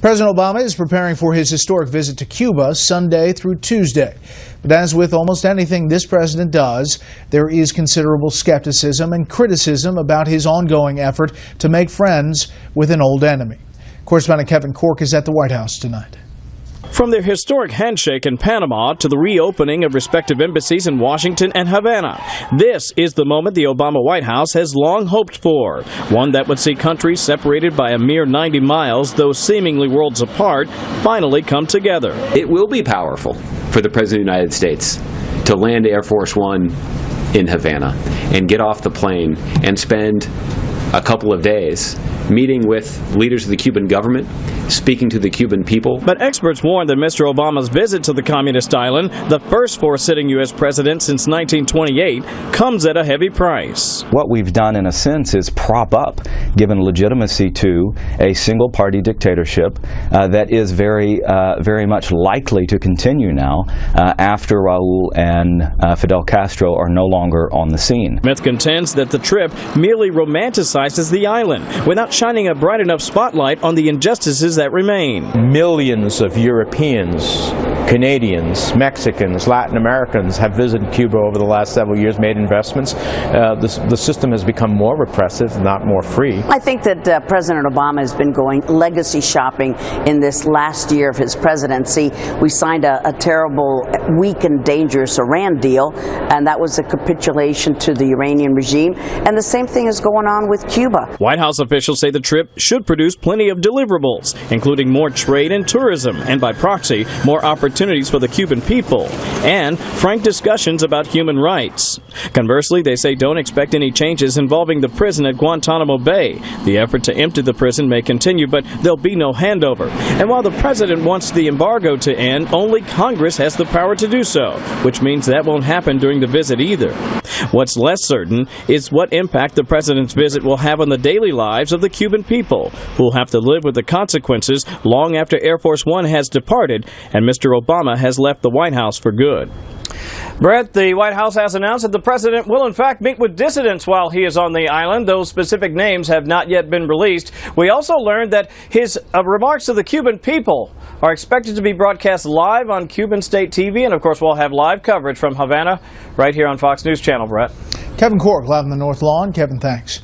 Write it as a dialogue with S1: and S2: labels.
S1: President Obama is preparing for his historic visit to Cuba Sunday through Tuesday. But as with almost anything this president does, there is considerable skepticism and criticism about his ongoing effort to make friends with an old enemy. Correspondent Kevin Cork is at the White House tonight.
S2: From their historic handshake in Panama to the reopening of respective embassies in Washington and Havana, this is the moment the Obama White House has long hoped for. One that would see countries separated by a mere 90 miles, though seemingly worlds apart, finally come together.
S3: It will be powerful for the President of the United States to land Air Force One in Havana and get off the plane and spend a couple of days meeting with leaders of the Cuban government, speaking to the Cuban people.
S2: But experts warn that Mr. Obama's visit to the communist island, the first for a sitting U.S. president since 1928, comes at a heavy price.
S4: What we've done, in a sense, is prop up, given legitimacy to a single-party dictatorship that is very much likely to continue now after Rául and Fidel Castro are no longer on the scene.
S2: Smith contends that the trip merely romanticizes the island without shining a bright enough spotlight on the injustices that remain.
S5: Millions of Europeans, Canadians, Mexicans, Latin Americans have visited Cuba over the last several years, made investments. The system has become more repressive, not more free.
S6: I think that President Obama has been going legacy shopping in this last year of his presidency. We signed a terrible, weak and dangerous Iran deal, and that was a capitulation to the Iranian regime. And the same thing is going on with Cuba.
S2: White House officials say the trip should produce plenty of deliverables, including more trade and tourism, and by proxy, more opportunities for the Cuban people, and frank discussions about human rights. Conversely, they say don't expect any changes involving the prison at Guantanamo Bay. The effort to empty the prison may continue, but there'll be no handover. And while the president wants the embargo to end, only Congress has the power to do so, which means that won't happen during the visit either. What's less certain is what impact the president's visit will have on the daily lives of the Cuban people, who will have to live with the consequences long after Air Force One has departed and Mr. Obama has left the White House for good.
S7: Brett, the White House has announced that the president will in fact meet with dissidents while he is on the island. Those specific names have not yet been released. We also learned that his remarks to the Cuban people are expected to be broadcast live on Cuban state TV, and of course we'll have live coverage from Havana right here on Fox News Channel. Brett.
S1: Kevin Cork, live on the North Lawn. Kevin, thanks.